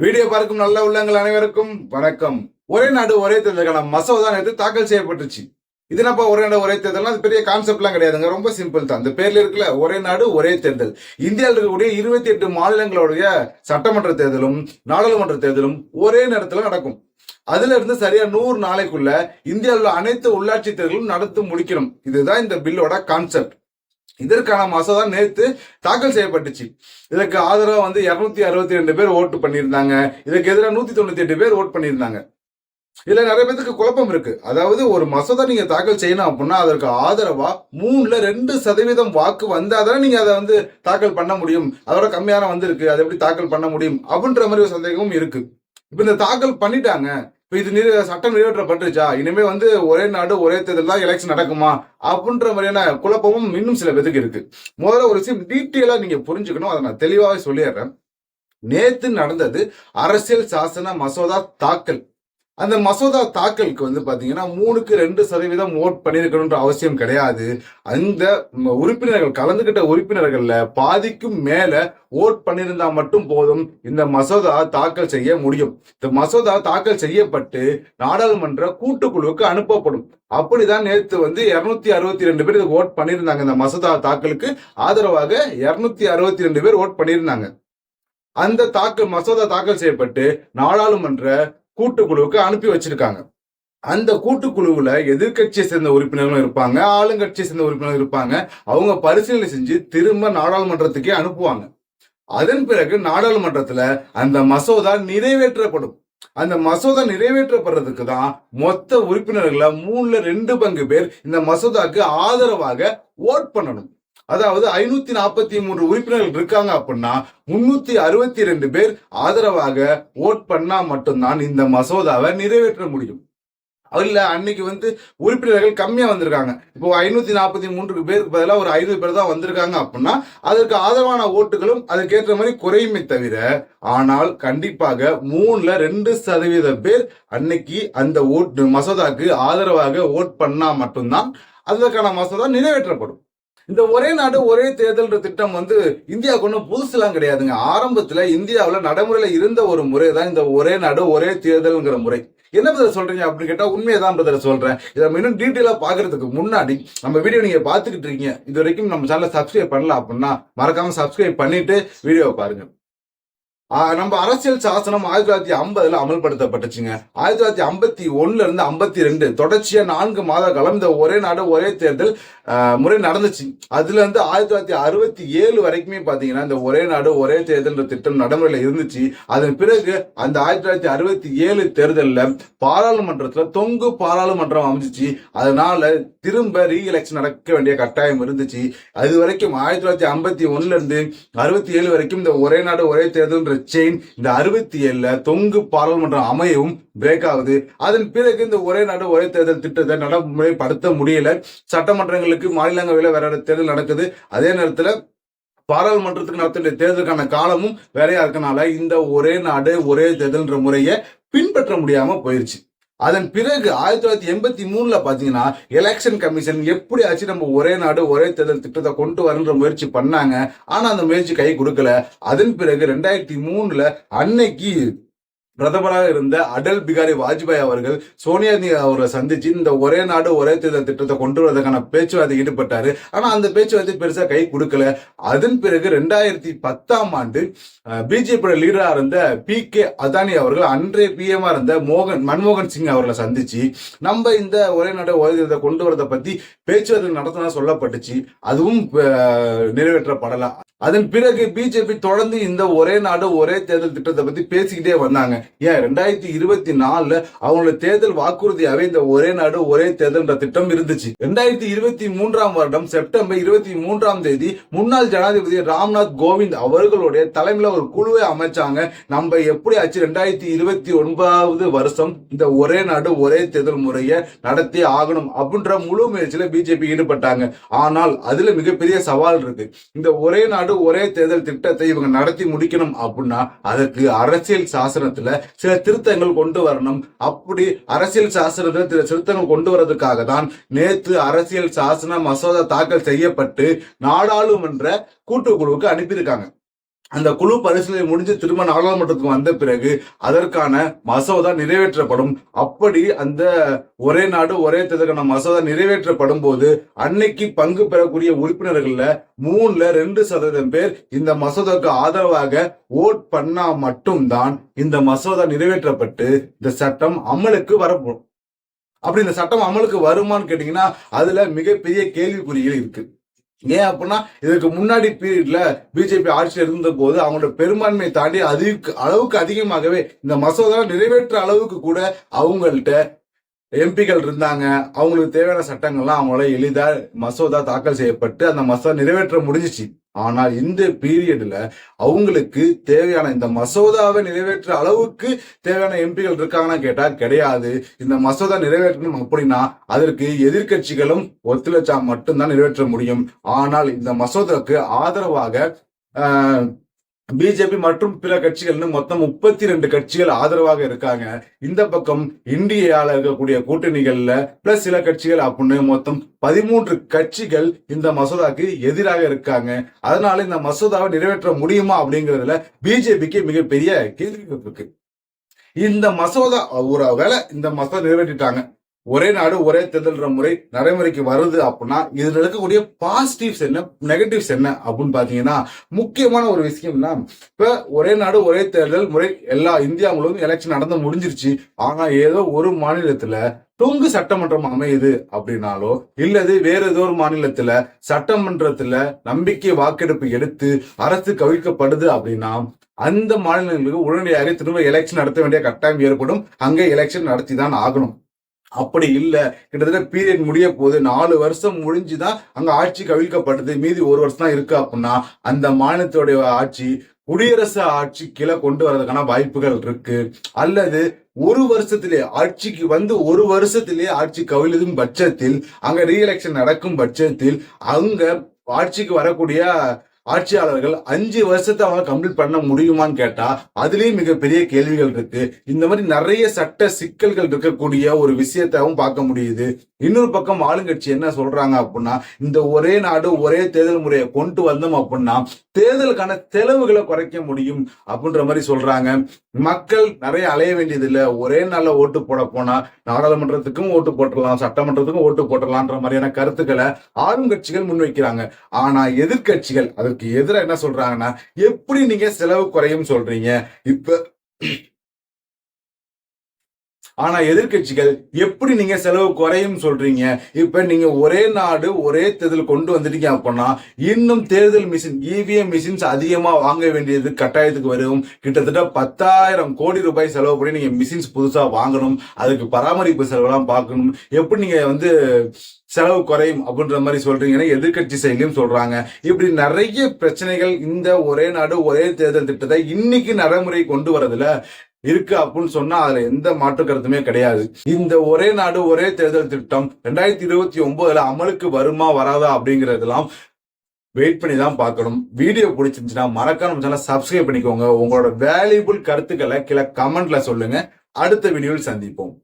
Video பார்க்கும் நல்ல உள்ளங்கள் அனைவருக்கும் வணக்கம். ஒரே நாடு ஒரே தேர்தலுக்கான மசோதா நேற்று தாக்கல் செய்யப்பட்டுச்சு. இது என்னப்பா ஒரே நாடு ஒரே தேர்தல்? அது பெரிய கான்செப்ட்லாம் கிடையாதுங்க, ரொம்ப சிம்பிள் தான். இந்த பேர்ல இருக்குல்ல, ஒரே நாடு ஒரே தேர்தல். இந்தியாவில் இருக்கக்கூடிய 28 மாநிலங்களுடைய சட்டமன்ற தேர்தலும் நாடாளுமன்ற தேர்தலும் ஒரே நேரத்தில் நடக்கும். அதுல இருந்து சரியா 100 நாளைக்குள்ள இந்தியாவில் அனைத்து உள்ளாட்சி தேர்தலும் நடத்தி முடிக்கணும். இதுதான் இந்த பில்லோட கான்செப்ட். இதற்கான மசோதா நேற்று தாக்கல் செய்யப்பட்டுச்சு. இதற்கு ஆதரவா 262 பேர் ஓட்டு பண்ணியிருந்தாங்க. இதுக்கு எதிராக 198 பேர் ஓட் பண்ணியிருந்தாங்க. இதுல நிறைய பேருக்கு குழப்பம் இருக்கு. அதாவது ஒரு மசோதா நீங்க தாக்கல் செய்யணும் அப்படின்னா அதற்கு ஆதரவா 3% வாக்கு வந்தாதான் நீங்க அதை தாக்கல் பண்ண முடியும். அதோட கம்மியான வந்திருக்கு, அதை எப்படி தாக்கல் பண்ண முடியும் அப்படின்ற மாதிரி ஒரு சந்தேகமும் இருக்கு. இப்ப இந்த தாக்கல் பண்ணிட்டாங்க, இப்ப இது சட்டம் நிறைவேற்றப்பட்டுச்சா, இனிமே ஒரே நாடு ஒரே தேர்தல் தான் எலெக்ஷன் நடக்குமா அப்படின்ற மாதிரியான குழப்பமும் இன்னும் சில பேருக்கு இருக்கு. முதல்ல ஒரு விஷயம் டீட்டெயிலா நீங்க புரிஞ்சுக்கணும், அதை நான் தெளிவாக சொல்லிடுறேன். நேத்து நடந்தது அரசியல் சாசன மசோதா தாக்கல். அந்த மசோதா தாக்கலுக்கு பாத்தீங்கன்னா 3% ஓட் பண்ணிருக்கணும்ன்ற அவசியம் கிடையாது. அந்த உறுப்பினர்கள் கலந்துகிட்ட உறுப்பினர்கள்ல பாதிக்கும் மேல ஓட் பண்ணியிருந்தா மட்டும் போதும் இந்த மசோதா தாக்கல் செய்ய முடியும். இந்த மசோதா தாக்கல் செய்யப்பட்டு நாடாளுமன்ற கூட்டுக்குழுவுக்கு அனுப்பப்படும். அப்படிதான் நேற்று 262 பேர் ஓட் பண்ணியிருந்தாங்க. இந்த மசோதா தாக்கலுக்கு ஆதரவாக 262 பேர் ஓட் பண்ணியிருந்தாங்க. அந்த மசோதா தாக்கல் செய்யப்பட்டு நாடாளுமன்ற கூட்டுக்குழுவுக்கு அனுப்பி வச்சிருக்காங்க. அந்த கூட்டுக்குழுவுல எதிர்கட்சியை சேர்ந்த உறுப்பினர்களும் இருப்பாங்க, ஆளுங்கட்சியை சேர்ந்த உறுப்பினர்கள் இருப்பாங்க. அவங்க பரிசீலனை செஞ்சு திரும்ப நாடாளுமன்றத்துக்கே அனுப்புவாங்க. அதன் பிறகு நாடாளுமன்றத்துல அந்த மசோதா நிறைவேற்றப்படும். அந்த மசோதா நிறைவேற்றப்படுறதுக்கு தான் மொத்த உறுப்பினர்கள 3/2 பங்கு பேர் இந்த மசோதாக்கு ஆதரவாக ஓட் பண்ணணும். அதாவது 543 உறுப்பினர்கள் இருக்காங்க அப்படின்னா 362 பேர் ஆதரவாக ஓட் பண்ணா மட்டும்தான் இந்த மசோதாவை நிறைவேற்ற முடியும். இல்ல அன்னைக்கு உறுப்பினர்கள் கம்மியா வந்திருக்காங்க, இப்போ 543 பேருக்கு பதிலாக ஒரு 500 பேர் தான் வந்திருக்காங்க அப்படின்னா அதற்கு ஆதரவான ஓட்டுகளும் அதுக்கேற்ற மாதிரி குறையுமே தவிர, ஆனால் கண்டிப்பாக 3/2% பேர் அன்னைக்கு அந்த மசோதாக்கு ஆதரவாக ஓட் பண்ணா மட்டும்தான் அதற்கான மசோதா நிறைவேற்றப்படும். இந்த ஒரே நாடு ஒரே தேர்தல் திட்டம் இந்தியாவுக்கு ஒன்றும் புதுசுலாம் கிடையாதுங்க. ஆரம்பத்துல இந்தியாவில் நடைமுறையில இருந்த ஒரு முறை தான் இந்த ஒரே நாடு ஒரே தேர்தல்ங்கிற முறை. என்ன பிரதர் சொல்றீங்க அப்படின்னு கேட்டா உண்மையதான் பிரதர் சொல்றேன். இதை இன்னும் டீட்டெயிலா பாக்குறதுக்கு முன்னாடி நம்ம வீடியோ நீங்க பாத்துக்கிட்டு இருக்கீங்க, இது வரைக்கும் நம்ம சேனலை சப்ஸ்கிரைப் பண்ணல அப்படின்னா மறக்காம சப்ஸ்கிரைப் பண்ணிட்டு வீடியோவை பாருங்க. நம்ம அரசியல் சாசனம் 1950 அமல்படுத்தப்பட்டுச்சுங்க. 1951 இருந்து 52 தொடர்ச்சியா 4 மாத காலம் இந்த ஒரே நாடு ஒரே தேர்தல் முறை நடந்துச்சு. அதுல 1967 வரைக்குமே பாத்தீங்கன்னா இந்த ஒரே நாடு ஒரே தேர்தல் திட்டம் நடைமுறையில இருந்துச்சு. அதன் பிறகு அந்த 1967 தேர்தல்ல பாராளுமன்றத்துல தொங்கு பாராளுமன்றம் அமைஞ்சிச்சு. அதனால திரும்ப ரீ எலெக்ஷன் நடக்க வேண்டிய கட்டாயம் இருந்துச்சு. அது வரைக்கும் 1951 இருந்து 67 வரைக்கும் இந்த ஒரே நாடு ஒரே தேர்தல் செயின் இந்த 67 தொங்கு பாராளுமன்றம் அமையவும் பிரேக் ஆகுது. அதன் பிறகு இந்த ஒரே நாடு ஒரே தேர்தல் திட்டத்தை நடைமுறைப்படுத்த முடியல. சட்டமன்றங்களுக்கு மாநிலங்களவையில வேற தேர்தல் நடக்குது. அதே நேரத்துல பாராளுமன்றத்துக்கு நடத்த தேர்தலுக்கான காலமும் வேறையா இருக்கனால இந்த ஒரே நாடு ஒரே தேர்தல்ன்ற முறையை பின்பற்ற முடியாம போயிருச்சு. அதன் பிறகு 1983 பாத்தீங்கன்னா எலெக்ஷன் கமிஷன் எப்படியாச்சும் நம்ம ஒரே நாடு ஒரே தேர்தல் திட்டத்தை கொண்டு வரன்ற முயற்சி பண்ணாங்க. ஆனா அந்த முயற்சி கை கொடுக்கல. அதன் பிறகு 2003 அன்னைக்கு பிரதமராக இருந்த அடல் பிகாரி வாஜ்பாய் அவர்கள் சோனியா காந்தி அவரை சந்திச்சு இந்த ஒரே நாடு ஒரே தேர்தல் திட்டத்தை கொண்டு வருவதற்கான பேச்சுவார்த்தை ஈடுபட்டாரு. ஆனா அந்த பேச்சுவார்த்தை பெருசா கை கொடுக்கல. அதன் பிறகு 2010 பிஜேபி லீடரா இருந்த PK அதானி அவர்கள் அன்றைய PM இருந்த மன்மோகன் சிங் அவர்களை சந்திச்சு நம்ம இந்த ஒரே நாடு ஒரே தேர்தலை கொண்டு வரதை பத்தி பேச்சுவார்த்தை நடத்தினா சொல்லப்பட்டுச்சு. அதுவும் நிறைவேற்றப்படல. அதன் பிறகு பிஜேபி தொடர்ந்து இந்த ஒரே நாடு ஒரே தேர்தல் திட்டத்தை பத்தி பேசிக்கிட்டே வந்தாங்க. ஏன் 2024 அவங்களோட தேர்தல் வாக்குறுதியாவே இந்த ஒரே நாடு ஒரே தேர்தல் திட்டம் இருந்துச்சு. 2023 செப்டம்பர் 23 முன்னாள் ஜனாதிபதி ராம்நாத் கோவிந்த் அவர்களுடைய தலைமையில ஒரு குழுவை அமைச்சாங்க. நம்ம எப்படி ஆச்சு 2029 இந்த ஒரே நாடு ஒரே தேர்தல் முறையை நடத்தி ஆகணும் அப்படின்ற முழு முயற்சியில பிஜேபி ஈடுபட்டாங்க. ஆனால் அதுல மிகப்பெரிய சவால் இருக்கு. இந்த ஒரே நாடு ஒரே தேர்தல் திட்டத்தை இவங்க நடத்தி முடிக்கணும் அப்படின்னா அதற்கு அரசியல் சாசனத்துல சில திருத்தங்கள் கொண்டு வரணும். அப்படி அரசியல் சாசனத்துல சில திருத்தங்கள் கொண்டு வரதுக்காக தான் நேற்று அரசியல் சாசன மசோதா தாக்கல் செய்யப்பட்டு நாடாளுமன்ற கூட்டுக்குழுவுக்கு அனுப்பியிருக்காங்க. அந்த குழு பரிசீலனை முடிஞ்சு திரும்ப நாடாளுமன்றத்துக்கு வந்த பிறகு அதற்கான மசோதா நிறைவேற்றப்படும். அப்படி அந்த ஒரே நாடு ஒரே தேர்தலுக்கான மசோதா நிறைவேற்றப்படும் போது அன்னைக்கு பங்கு பெறக்கூடிய உறுப்பினர்கள்ல 2% பேர் இந்த மசோதாவுக்கு ஆதரவாக ஓட் பண்ணா மட்டும்தான் இந்த மசோதா நிறைவேற்றப்பட்டு இந்த சட்டம் அமலுக்கு வரப்படும். அப்படி இந்த சட்டம் அமலுக்கு வருமான்னு கேட்டீங்கன்னா அதுல மிகப்பெரிய கேள்விக்குறிகள் இருக்கு. ஏன் அப்படின்னா இதுக்கு முன்னாடி பீரியட்ல பிஜேபி ஆட்சியில் இருந்த போது அவங்களோட பெரும்பான்மையை தாண்டி அளவுக்கு அதிகமாகவே இந்த மசோதா நிறைவேற்ற அளவுக்கு கூட அவங்கள்ட்ட எம்பிக்கள் இருந்தாங்க. அவங்களுக்கு தேவையான சட்டங்கள்லாம் அவங்களால எளிதா மசோதா தாக்கல் செய்யப்பட்டு அந்த மசோதா நிறைவேற்ற முடிஞ்சிச்சு. ஆனால் இந்த பீரியட்ல அவங்களுக்கு தேவையான இந்த மசோதாவை நிறைவேற்ற அளவுக்கு தேவையான எம்பிகள் இருக்காங்கன்னா கேட்டா கிடையாது. இந்த மசோதா நிறைவேற்றணும் அப்படின்னா அதற்கு எதிர்கட்சிகளும் ஒத்துழைச்சா மட்டும்தான் நிறைவேற்ற முடியும். ஆனால் இந்த மசோதாவுக்கு ஆதரவாக பிஜேபி மற்றும் பிற கட்சிகள்னு மொத்தம் 32 கட்சிகள் ஆதரவாக இருக்காங்க. இந்த பக்கம் இந்தியால இருக்கக்கூடிய கூட்டணிகள்ல பிளஸ் சில கட்சிகள் அப்படின்னு மொத்தம் 13 கட்சிகள் இந்த மசோதாக்கு எதிராக இருக்காங்க. அதனால இந்த மசோதாவை நிறைவேற்ற முடியுமா அப்படிங்கறதுல பிஜேபிக்கு மிகப்பெரிய கேள்விகள் இருக்கு. இந்த மசோதா ஒரு வேளை இந்த மசோதா நிறைவேற்றிட்டாங்க, ஒரே நாடு ஒரே தேர்தல் முறை நடைமுறைக்கு வருது அப்படின்னா இதுல இருக்கக்கூடிய பாசிட்டிவ்ஸ் என்ன நெகட்டிவ்ஸ் என்ன அப்படின்னு பாத்தீங்கன்னா முக்கியமான ஒரு விஷயம்னா இப்ப ஒரே நாடு ஒரே தேர்தல் முறை எல்லா இந்தியா முழுவதும் எலெக்ஷன் நடந்து முடிஞ்சிருச்சு. ஆனா ஏதோ ஒரு மாநிலத்துல தொங்கு சட்டமன்றம் அமையுது அப்படின்னாலோ இல்லது வேற ஏதோ ஒரு மாநிலத்துல சட்டமன்றத்துல நம்பிக்கை வாக்கெடுப்பு எடுத்து அரசு கவிழ்க்கப்படுது அப்படின்னா அந்த மாநிலங்களுக்கு உடனடியாக திரும்ப எலெக்ஷன் நடத்த வேண்டிய கட்டாயம் ஏற்படும். அங்க எலெக்ஷன் நடத்தி தான் ஆகணும். அப்படி இல்ல, கிட்டத்தட்ட பீரியட் முடிய போது 4 வருஷம் முடிஞ்சுதான் அங்க ஆட்சி கவிழ்க்கப்படுது, மீதி 1 வருஷம் தான் இருக்கு அப்படின்னா அந்த மாநிலத்தோடைய ஆட்சி குடியரசு ஆட்சி கீழே கொண்டு வர்றதுக்கான வாய்ப்புகள் இருக்கு. அல்லது 1 வருஷத்திலே ஆட்சிக்கு வந்து 1 வருஷத்திலே ஆட்சி கவிழுதும் பட்சத்தில் அங்க ரீஎலெக்ஷன் நடக்கும் பட்சத்தில் அங்க ஆட்சிக்கு வரக்கூடிய ஆட்சியாளர்கள் 5 வருஷத்தை அவங்க கம்ப்ளீட் பண்ண முடியுமான்னு கேட்டா அதுலயும் மிகப்பெரிய கேள்விகள் இருக்கு. இந்த மாதிரி நிறைய சட்ட சிக்கல்கள் இருக்கக்கூடிய ஒரு விஷயத்தாவும் பார்க்க முடியுது. இன்னொரு பக்கம் ஆளுங்கட்சி என்ன சொல்றாங்க அப்படின்னா இந்த ஒரே நாடு ஒரே தேர்தல் முறையை கொண்டு வந்தோம் அப்படின்னா தேர்தலுக்கான செலவுகளை குறைக்க முடியும் அப்படின்ற மாதிரி சொல்றாங்க. மக்கள் நிறைய அலைய வேண்டியது இல்லை, ஒரே நாள்ல ஓட்டு போட போனா நாடாளுமன்றத்துக்கும் ஓட்டு போட்டுடலாம், சட்டமன்றத்துக்கும் ஓட்டு போட்டுடலான்ற மாதிரியான கருத்துக்களை ஆளுங்கட்சிகள் முன்வைக்கிறாங்க. ஆனா எதிர்கட்சிகள் அதற்கு எதிராக என்ன சொல்றாங்கன்னா எப்படி நீங்க செலவு குறையும் சொல்றீங்க இப்ப ஆனா எதிர்கட்சிகள் எப்படி நீங்க செலவு குறையும் சொல்றீங்க, இப்ப நீங்க ஒரே நாடு ஒரே தேர்தல் கொண்டு வந்துட்டீங்க அப்படின்னா இன்னும் தேர்தல் மிஷின் இவிஎம் மிஷின்ஸ் அதிகமா வாங்க வேண்டியது கட்டாயத்துக்கு வரும். கிட்டத்தட்ட 10,000 கோடி ரூபாய் செலவு பண்ணி நீங்க மிஷின்ஸ் புதுசா வாங்கணும், அதுக்கு பராமரிப்பு செலவெல்லாம் பார்க்கணும். எப்படி நீங்க செலவு குறையும் அப்படின்ற மாதிரி சொல்றீங்கன்னா எதிர்கட்சி செயலையும் சொல்றாங்க. இப்படி நிறைய பிரச்சனைகள் இந்த ஒரே நாடு ஒரே தேர்தல் திட்டத்தை இன்னைக்கு நடைமுறை கொண்டு வரதுல இருக்கு அப்படின்னு சொன்னா அதுல எந்த மாற்று கருத்துமே கிடையாது. இந்த ஒரே நாடு ஒரே தேர்தல் திட்டம் 2029 அமலுக்கு வருமா வராதா அப்படிங்கறதெல்லாம் வெயிட் பண்ணி தான் பார்க்கணும். வீடியோ பிடிச்சிருந்துச்சுன்னா மறக்காம சேனலை சப்ஸ்கிரைப் பண்ணிக்கோங்க. உங்களோட வேல்யூபிள் கருத்துக்களை கீழே கமெண்ட்ல சொல்லுங்க. அடுத்த வீடியோவில் சந்திப்போம்.